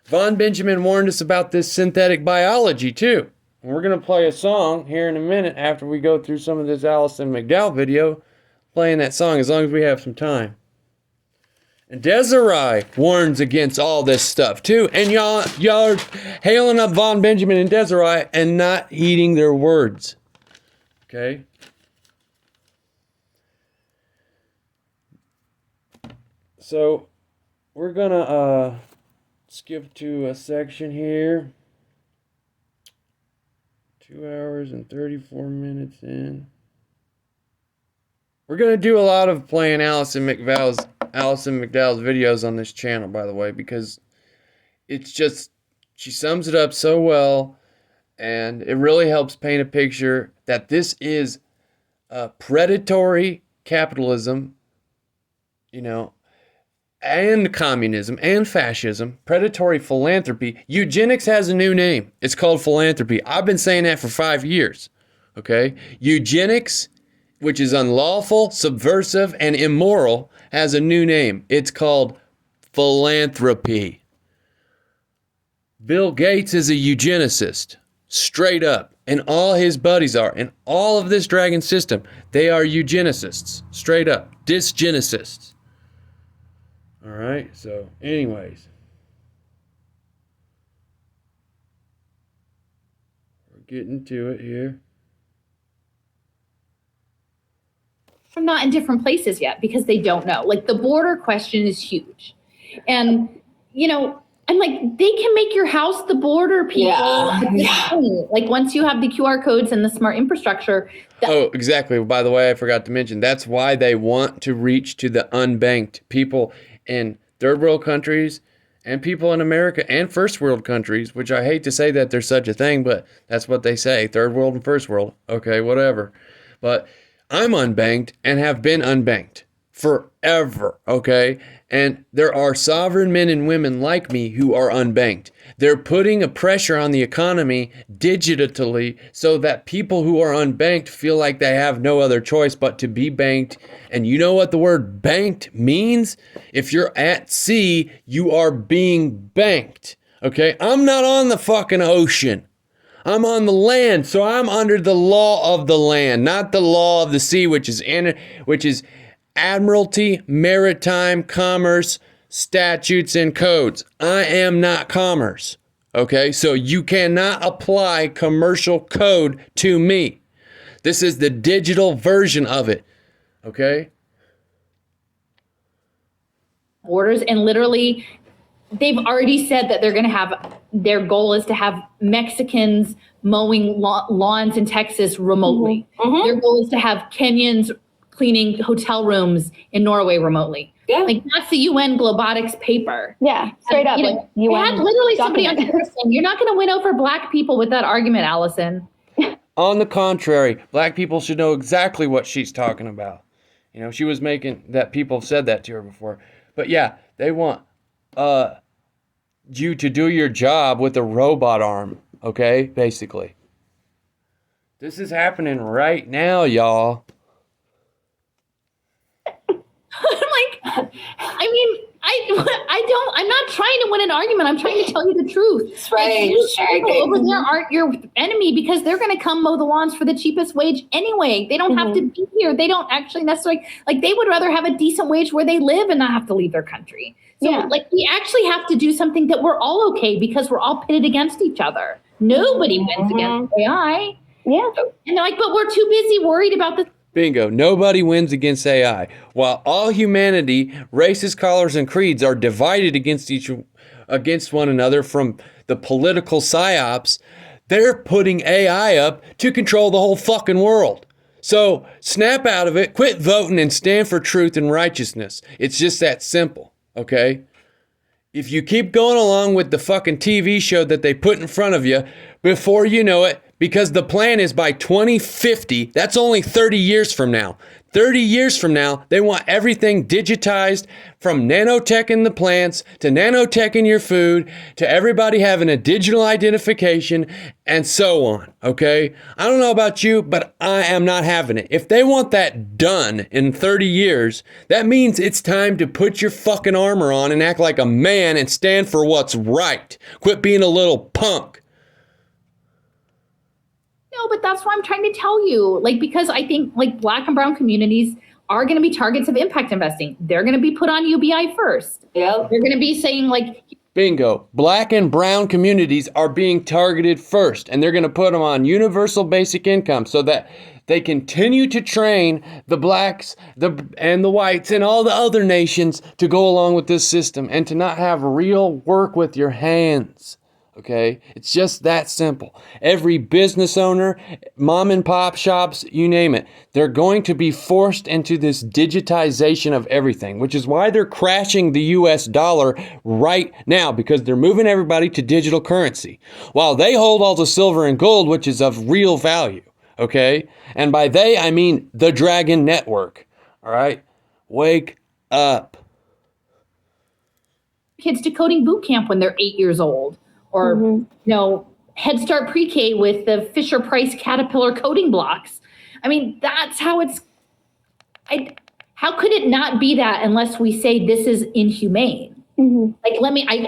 Von Benjamin warned us about this synthetic biology too. And we're going to play a song here in a minute after we go through some of this Alison McDowell video, playing that song as long as we have some time. And Desiree warns against all this stuff too. And y'all are hailing up Von Benjamin and Desiree and not heeding their words. Okay? So we're gonna skip to a section here. 2 hours and 34 minutes in. We're gonna do a lot of playing Alison McDowell's videos on this channel, by the way, because it's just, she sums it up so well, and it really helps paint a picture that this is predatory capitalism, you know, and communism and fascism, predatory philanthropy. Eugenics has a new name. It's called philanthropy. I've been saying that for 5 years. Okay? Eugenics, which is unlawful, subversive, and immoral, has a new name. It's called philanthropy. Bill Gates is a eugenicist, straight up, and all his buddies are. And all of this dragon system, they are eugenicists, straight up, dysgenicists. All right, so anyways, we're getting to it here. Are not in different places yet because they don't know. Like, the border question is huge. And, you know, I'm like, they can make your house the border, people. Yeah. Like, once you have the QR codes and the smart infrastructure. Oh, exactly. By the way, I forgot to mention, that's why they want to reach to the unbanked people in third world countries and people in America and first world countries, which I hate to say that there's such a thing, but that's what they say, third world and first world. Okay, whatever. But I'm unbanked and have been unbanked forever, okay? And there are sovereign men and women like me who are unbanked. They're putting a pressure on the economy digitally so that people who are unbanked feel like they have no other choice but to be banked. And you know what the word banked means? If you're at sea, you are being banked, okay? I'm not on the fucking ocean. I'm on the land, so I'm under the law of the land, not the law of the sea, which is Admiralty, Maritime, Commerce, statutes, and codes. I am not commerce, okay? So you cannot apply commercial code to me. This is the digital version of it, okay? Borders, and literally, they've already said that they're going to have, their goal is to have Mexicans mowing lawns in Texas remotely. Mm-hmm. Their goal is to have Kenyans cleaning hotel rooms in Norway remotely. Yeah. Like, that's the UN Globotics paper. Yeah, straight up. Like, they had literally somebody on Twitter saying, you're not going to win over black people with that argument, Allison. On the contrary, black people should know exactly what she's talking about. You know, she was making that people have said that to her before. But yeah, they want you to do your job with a robot arm, okay? Basically. This is happening right now, y'all. I'm not trying to win an argument. I'm trying to tell you the truth. That's right. People over there aren't your enemy because they're going to come mow the lawns for the cheapest wage anyway. They don't have to be here. They don't actually necessarily, like, they would rather have a decent wage where they live and not have to leave their country. So like, we actually have to do something that we're all okay because we're all pitted against each other. Nobody wins against AI. Yeah. And they're like, but we're too busy worried about the Bingo. Nobody wins against AI. While all humanity, races, colors, and creeds are divided against one another from the political psyops, they're putting AI up to control the whole fucking world. So snap out of it, quit voting, and stand for truth and righteousness. It's just that simple, okay? If you keep going along with the fucking TV show that they put in front of you, before you know it, because the plan is by 2050, that's only 30 years from now. 30 years from now, they want everything digitized, from nanotech in the plants to nanotech in your food to everybody having a digital identification and so on, okay? I don't know about you, but I am not having it. If they want that done in 30 years, that means it's time to put your fucking armor on and act like a man and stand for what's right. Quit being a little punk. No, but that's what I'm trying to tell you. Like, because I think like Black and brown communities are going to be targets of impact investing. They're going to be put on UBI first. Yeah. They're going to be saying like, bingo. Black and brown communities are being targeted first, and they're going to put them on universal basic income so that they continue to train the blacks and the whites and all the other nations to go along with this system and to not have real work with your hands. Okay, it's just that simple. Every business owner, mom and pop shops, you name it, they're going to be forced into this digitization of everything, which is why they're crashing the US dollar right now, because they're moving everybody to digital currency while they hold all the silver and gold, which is of real value. Okay, and by they, I mean the Dragon Network. All right, wake up. Kids to coding boot camp when they're 8 years old. Or, you know, Head Start pre-K with the Fisher-Price Caterpillar coding blocks. I mean, that's how it's, how could it not be that unless we say this is inhumane? Like,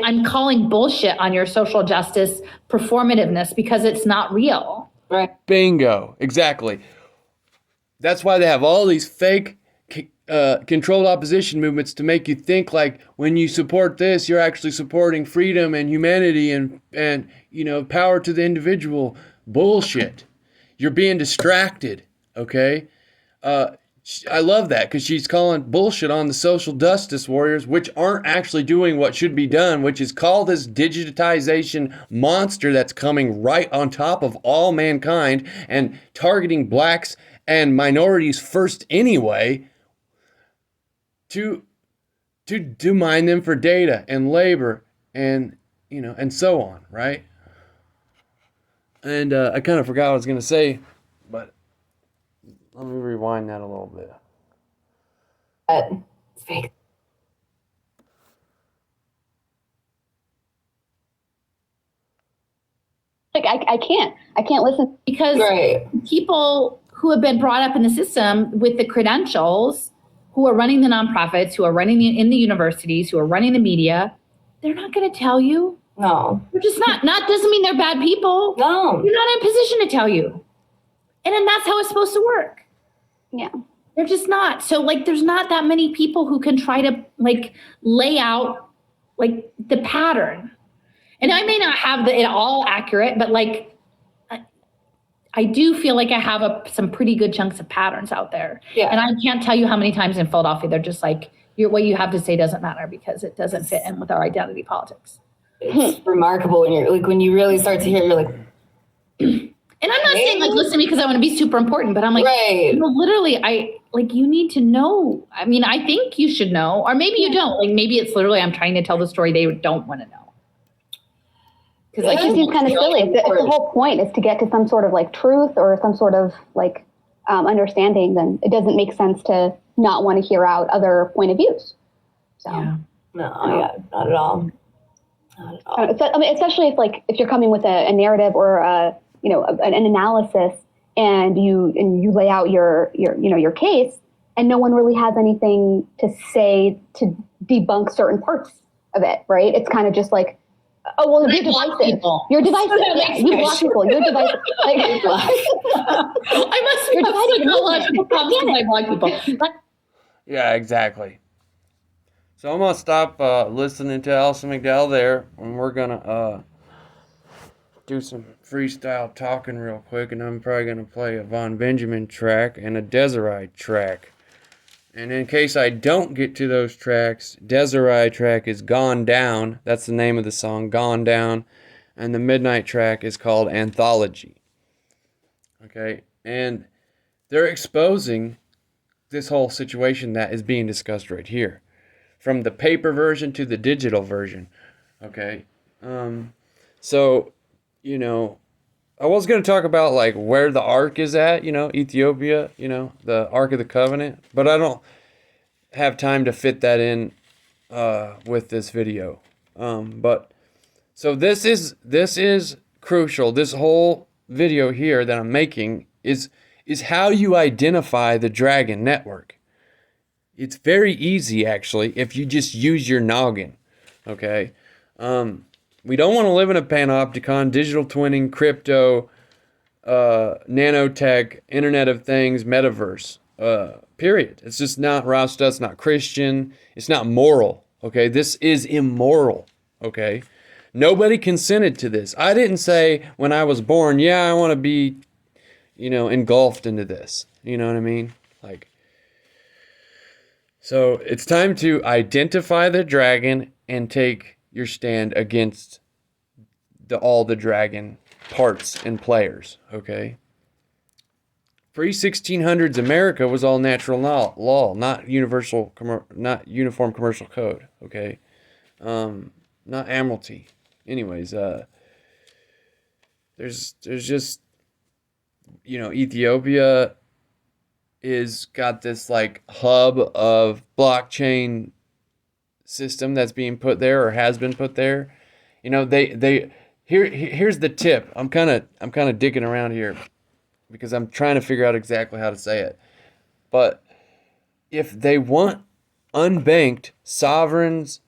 I'm calling bullshit on your social justice performativeness because it's not real. Right. Bingo. Exactly. That's why they have all these fake controlled opposition movements to make you think like when you support this, you're actually supporting freedom and humanity and you know, power to the individual. Bullshit. You're being distracted. Okay. I love that because she's calling bullshit on the social justice warriors, which aren't actually doing what should be done, which is call this digitization monster that's coming right on top of all mankind and targeting blacks and minorities first anyway, to mine them for data and labor and, you know, and so on, right? And I kind of forgot what I was going to say, but let me rewind that a little bit. It's fake. Like I can't listen because people who have been brought up in the system with the credentials, who are running the nonprofits, who are running in the universities, who are running the media, they're not going to tell you. No. They're just not. Not doesn't mean they're bad people. No. You're not in a position to tell you. And then that's how it's supposed to work. Yeah. They're just not. So like there's not that many people who can try to like lay out like the pattern. And I may not have it all accurate, but like I do feel like I have some pretty good chunks of patterns out there. Yeah. And I can't tell you how many times in Philadelphia they're just like, what you have to say doesn't matter because it doesn't fit in with our identity politics. It's remarkable when you really start to hear, you're like, and I'm not saying like listen to me because I want to be super important, but I'm like, you know, literally, you need to know. I mean, I think you should know, or maybe you don't. Like maybe it's literally I'm trying to tell the story they don't want to know. Because like it seems kind of silly. If the whole point is to get to some sort of like truth or some sort of like understanding, then it doesn't make sense to not want to hear out other point of views. So yeah. No, not at all. Not at all. I mean, especially if you're coming with a narrative or an analysis and you lay out your case and no one really has anything to say to debunk certain parts of it, right? It's kind of just like, oh, well, you're divisive. You're divisive. Yeah, you block people. You're divisive. Like, I must be psychological problems with my block people. Yeah, exactly. So I'm going to stop listening to Elsa McDowell there, and we're going to do some freestyle talking real quick, and I'm probably going to play a Von Benjamin track and a Desiree track. And in case I don't get to those tracks, Desiree track is Gone Down. That's the name of the song, Gone Down. And the Midnight track is called Anthology. Okay? And they're exposing this whole situation that is being discussed right here. From the paper version to the digital version. Okay? So, you know, I was going to talk about like where the Ark is at, you know, Ethiopia, you know, the Ark of the Covenant, but I don't have time to fit that in with this video. But so this is crucial. This whole video here that I'm making is how you identify the Dragon network. It's very easy actually if you just use your noggin. Okay. We don't want to live in a panopticon, digital twinning, crypto, nanotech, Internet of Things, metaverse. Period. It's just not Rasta. It's not Christian. It's not moral. Okay, this is immoral. Okay, nobody consented to this. I didn't say when I was born, yeah, I want to be, you know, engulfed into this. You know what I mean? Like, so it's time to identify the dragon and take your stand against all the dragon parts and players, okay? Pre-1600s America was all natural law, not uniform commercial code, okay? Not Admiralty. Anyways, there's just, you know, Ethiopia is got this like hub of blockchain system that's being put there or has been put there. You know, here's the tip. I'm kind of digging around here because I'm trying to figure out exactly how to say it. But if they want unbanked sovereigns,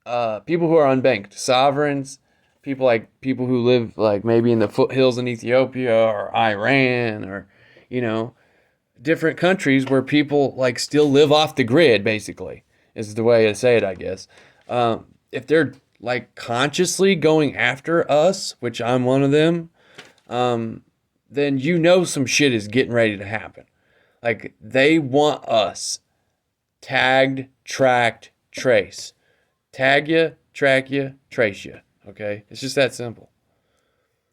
people who are unbanked sovereigns, people who live like maybe in the foothills in Ethiopia or Iran or, you know, different countries where people like still live off the grid, basically, is the way to say it, I guess. If they're like consciously going after us, which I'm one of them, then you know some shit is getting ready to happen. Like they want us tagged, tracked, trace. Tag you, track you, trace you. Okay? It's just that simple.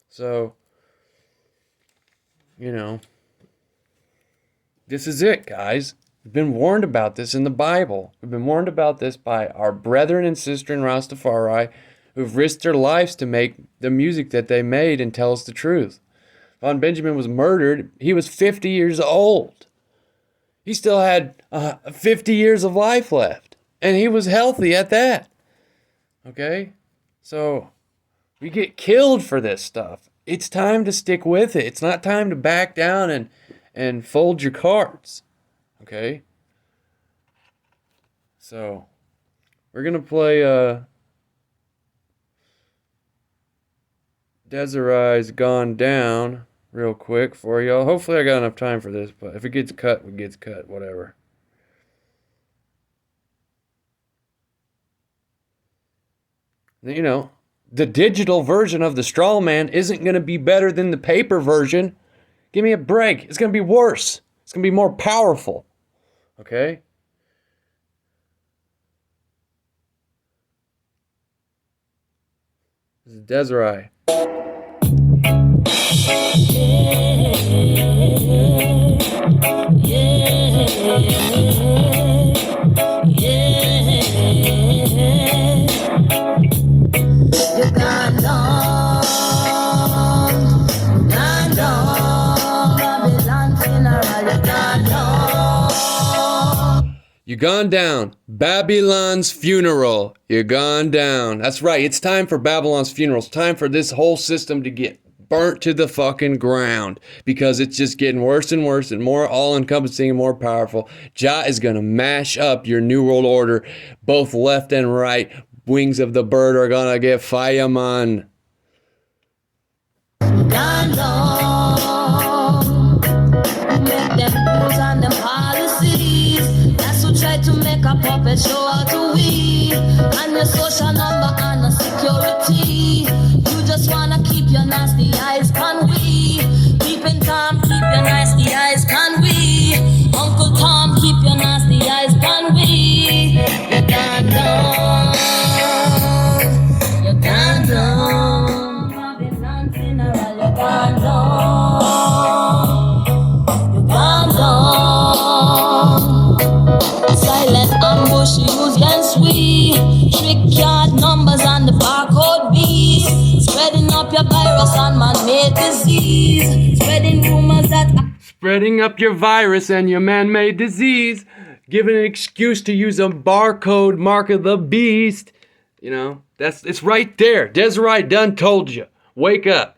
So, you know, this is it, guys. We've been warned about this in the Bible. We've been warned about this by our brethren and sister in Rastafari who've risked their lives to make the music that they made and tell us the truth. Von Benjamin was murdered. He was 50 years old. He still had 50 years of life left. And he was healthy at that. Okay? So, we get killed for this stuff. It's time to stick with it. It's not time to back down and fold your cards. Okay? So, we're going to play Desiree's Gone Down real quick for y'all. Hopefully I got enough time for this, but if it gets cut, it gets cut, whatever. You know, the digital version of the straw man isn't going to be better than the paper version. Give me a break. It's going to be worse. It's going to be more powerful. Okay? This is Desiree. You gone down. Babylon's funeral. You gone down. That's right. It's time for Babylon's funeral. It's time for this whole system to get burnt to the fucking ground because it's just getting worse and worse and more all-encompassing and more powerful. Jah is going to mash up your New World Order. Both left and right wings of the bird are going to get fire, man. Try to make a puppet show how to we and your social number and your security. You just wanna keep your nasty eyes, can we? Keeping calm, keep your nasty eyes, can we? Uncle Tom, keep your nasty eyes, can we? You gone down, you gone down. Babylon funeral, you gone down, you gone down. Silent ambush used against we. Trick card numbers and the barcode beast. Spreading up your virus and man man-made disease, spreading rumors that Spreading up your virus and your man-made disease, giving an excuse to use a barcode mark of the beast. You know, it's right there. Desiree done told you. Wake up.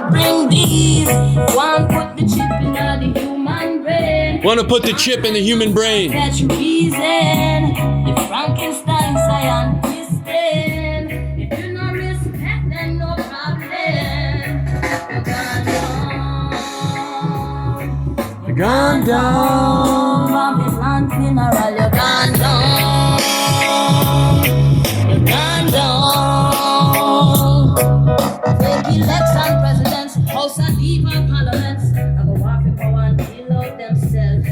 bring these. One put the chip in the human brain. Want to put the chip in the human brain. That's reason. If Frankenstein scientist, if you no respect, then no problem. You're gone down. Babylon funeral, you're gone down. You're gone down. Fake election presidents, House and even parliaments, I go walk in power and kill out themselves.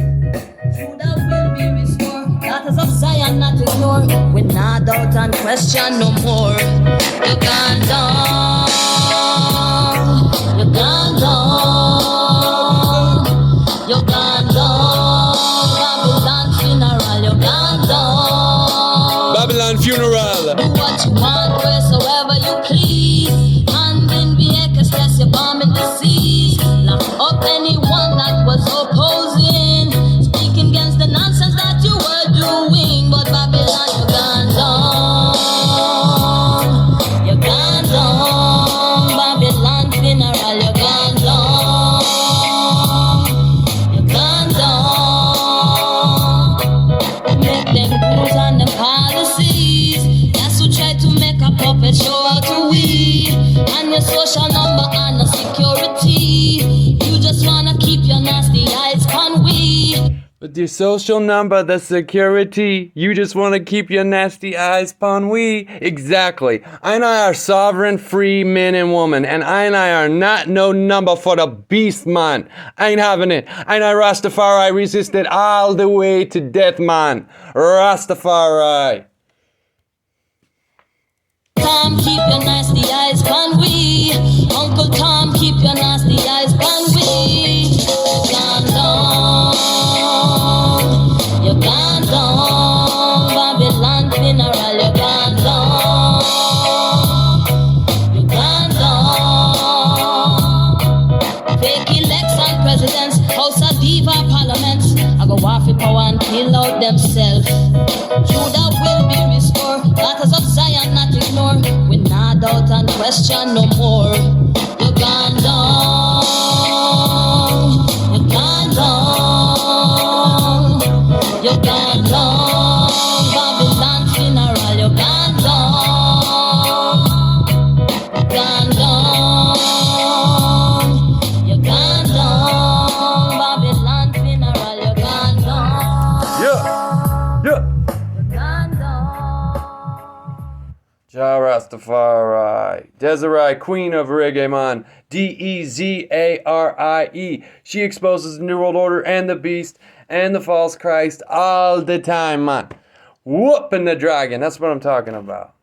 Judah will be restored. Daughters of Zion not ignored. We not doubt and question no more. You're gone down. You're gone down. You're gone down. Babylon funeral. You're gone down. Babylon funeral. Do what you want, wheresoever you please. And in vehicles, stress your bomb in the seas. Lock up anyone that was opposing. Speaking against the nonsense that you were doing. But Babylon, you're gone down. You're gone down. Babylon funeral, you're gone down. You're gone down. Make them rules and them policies. That's who try to make a puppet show out to we. And your social number and the security. You just wanna keep your nasty eyes on we. With your social number, the security, you just want to keep your nasty eyes upon we. Exactly. I and I are sovereign, free men and women, and I are not no number for the beast, man. I ain't having it. I Rastafari resisted all the way to death, man. Rastafari. Tom, keep your nasty eyes on we. Uncle Tom, keep your nasty eyes on we. Gone down. You're gone down. Babylon funeral, you're gone down. You're gone down. Fake election presidents, House of Diva parliaments, I go war for power and kill out themselves. Judah will be restored. Daughters of Zion not ignored. We not doubt and question no more. You're gone down. You're gone down. You're gone down. Babylon funeral, you're gone down. You're gone down. You're gone down. Babylon funeral, you're gone down. Yeah. Yeah. You're gone down. Ja Rastafari. Desiree, Queen of Reggae, man. Dezarie. She exposes the New World Order and the Beast and the false Christ all the time, man. Whooping the dragon. That's what I'm talking about.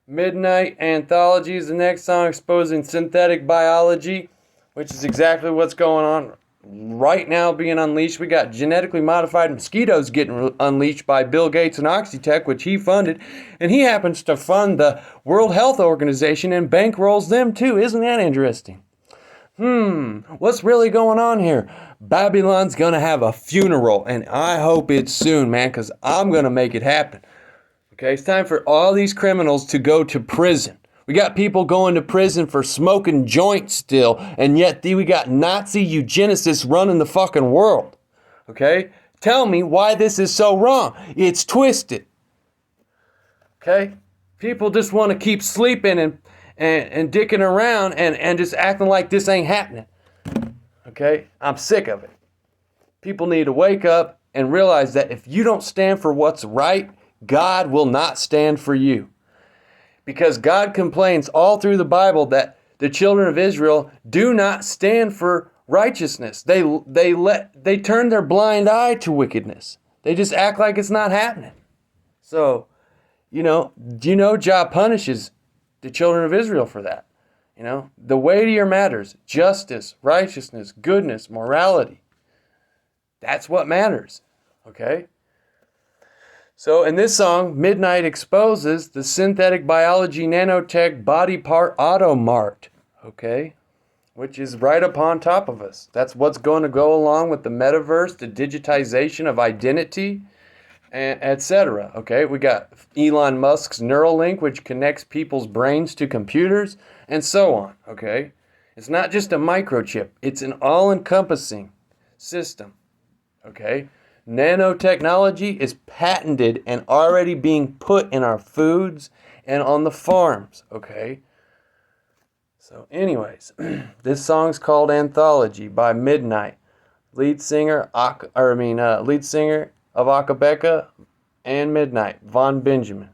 Midnight Anthology is the next song, exposing synthetic biology, which is exactly what's going on right now being unleashed. We got genetically modified mosquitoes getting unleashed by Bill Gates and Oxytec, which he funded, and he happens to fund the World Health Organization and bankrolls them too. Isn't that interesting? What's really going on here? Babylon's gonna have a funeral, and I hope it's soon, man, because I'm gonna make it happen. Okay, it's time for all these criminals to go to prison. We got people going to prison for smoking joints still, and yet we got Nazi eugenicists running the fucking world. Okay? Tell me why this is so wrong. It's twisted. Okay? People just want to keep sleeping and dicking around and just acting like this ain't happening. Okay? I'm sick of it. People need to wake up and realize that if you don't stand for what's right, God will not stand for you. Because God complains all through the Bible that the children of Israel do not stand for righteousness. They turn their blind eye to wickedness. They just act like it's not happening. So, Jah punishes the children of Israel for that. The weightier matters: justice, righteousness, goodness, morality. That's what matters. Okay? So in this song, Midnight exposes the synthetic biology nanotech body part automart. okay? Which is right upon top of us. That's what's going to go along with the metaverse, the digitization of identity, and etc. Okay, we got Elon Musk's Neuralink, which connects people's brains to computers, and so on. Okay, it's not just a microchip; it's an all-encompassing system. Okay, nanotechnology is patented and already being put in our foods and on the farms. Okay. So, anyways, this song's called "Anthology" by Midnight, lead singer of Akabeka and Midnight, Von Benjamin.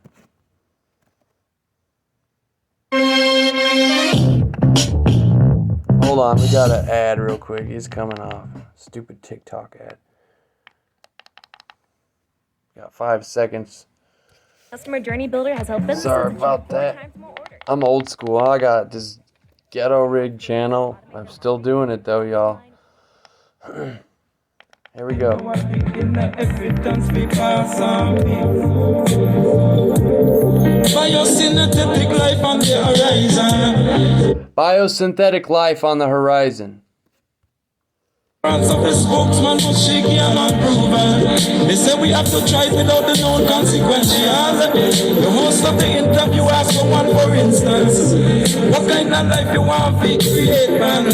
Hold on, we got an ad real quick. It's coming off. Stupid TikTok ad. Got 5 seconds. Customer Journey Builder has helped businesses Sorry achieve about 4 that. times more orders. I'm old school. I got this ghetto rig channel. I'm still doing it though, y'all. Here we go. Biosynthetic life on the horizon. Biosynthetic life on the horizon. Of the spokesman was shaky and unproven. They say we have to try it without the known consequences. The host of the interview asked for one, for instance, what kind of life you want to create, man?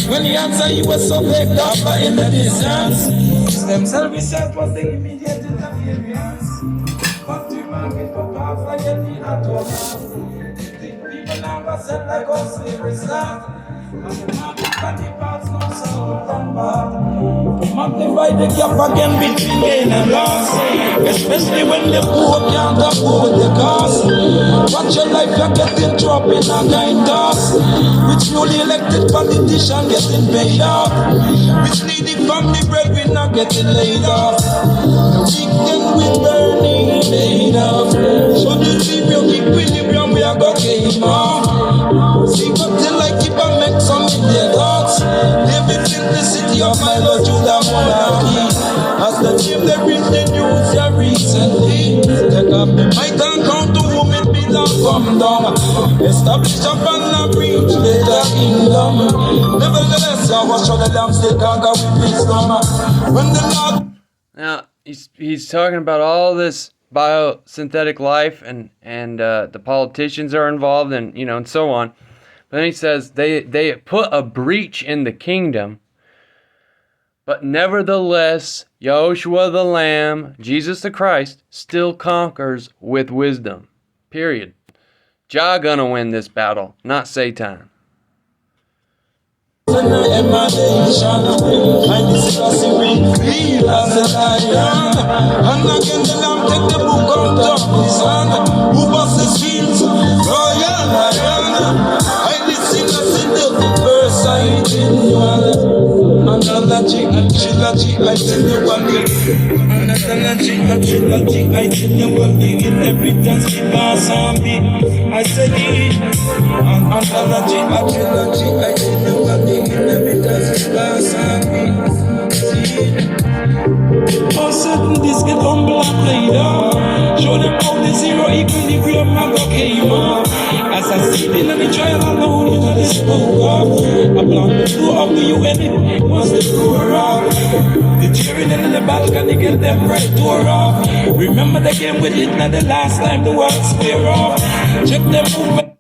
When the answer he was subject offer in the distance. Stem cell research was the immediate interference. Country market for parts like any atoms. People now are set like all slavery start. Magnify the gap again between gain and loss, especially when the poor can't afford the cost. Watch your life, you're getting dropped in a kind toss. Which newly elected politician getting paid off. Which needy family breadwinner getting laid off. The weekend with burning laid off. So the equilibrium we are going to game off. See what they like, keep on make some in their thoughts. Live in the city of my Lord Judah monarchy. As the team they bring the news here recently. Take up the mic and count to whom it belongs, come down. Establish a ban and preach the kingdom. Nevertheless, I was sure the damn still can't go with wisdom. When the Lord... Now, he's talking about all this biosynthetic life and the politicians are involved and, you know, and so on. But then he says they put a breach in the kingdom, but nevertheless, Yahushua the Lamb, Jesus the Christ, still conquers with wisdom. Period. Jah gonna win this battle, not Satan. Analogy, I tell you one thing. Analogy, I tell you one thing. In every dance we pass on me, I say it. Analogy, I tell you one thing. In every dance we pass on me, see. For certain this get humble and played out. Show them how the zero equilibrium and go came up. As I see them in the trial alone, you know they spoke up. I blocked the door of the UN, was the door off. The cheering in the balcony get them right door off. Remember the game we did not the last time the world square off. Check them movement.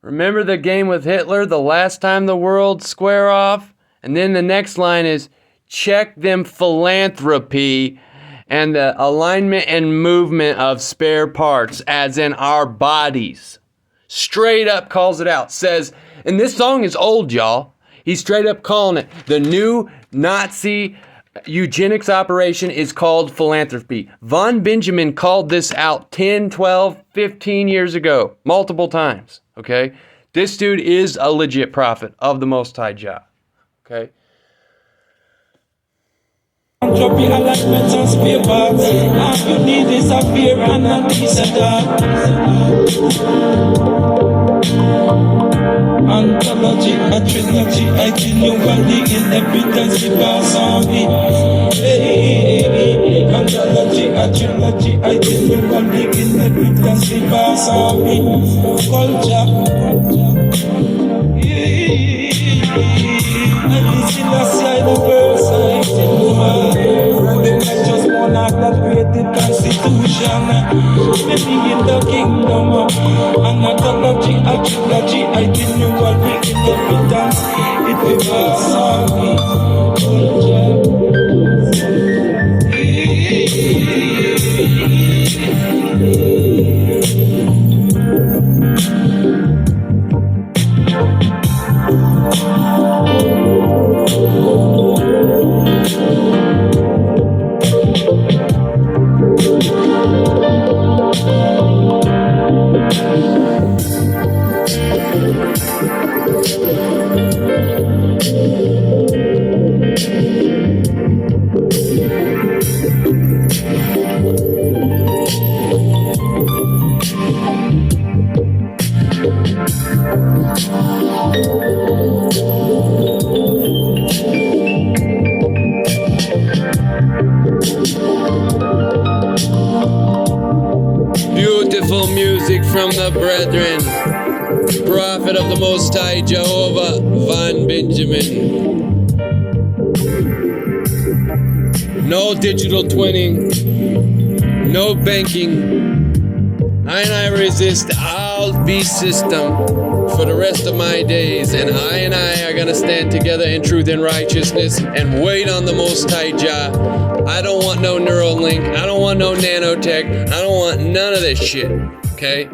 Remember the game with Hitler the last time the world square off? And then the next line is, check them philanthropy and the alignment and movement of spare parts, as in our bodies. Straight up calls it out. Says, and this song is old, y'all. He's straight up calling it. The new Nazi eugenics operation is called philanthropy. Von Benjamin called this out 10, 12, 15 years ago. Multiple times. Okay? This dude is a legit prophet of the Most High Jah. Okay? Philanthropy alignments and spare parts. All you need is a fear and a decent heart. Anthology, a trilogy, I tell you one thing in evidence we pass on me. Hey, anthology, a trilogy, I tell you one thing in evidence we pass on me. Culture, yeah. the verse, I them like just monarch that created constitution. Maybe in the kingdom, and I thought that G, I didn't know what we in evidence. It was Beautiful music from the brethren, prophet of the Most High Jehovah, Van Benjamin. No digital twinning, no banking. I resist all beast system for the rest of my days, and I are gonna stand together in truth and righteousness and wait on the Most High Jah. I don't want no Neuralink. I don't want no nanotech. I don't want none of this shit. Okay?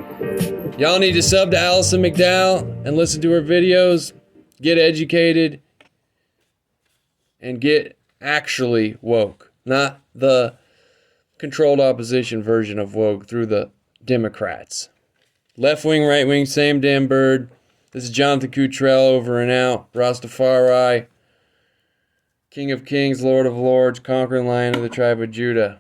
Y'all need to sub to Allison McDowell and listen to her videos. Get educated. And get actually woke. Not the controlled opposition version of woke through the Democrats. Left wing, right wing, same damn bird. This is Jonathan Cottrell over and out. Rastafari. King of Kings, Lord of Lords, conquering Lion of the tribe of Judah.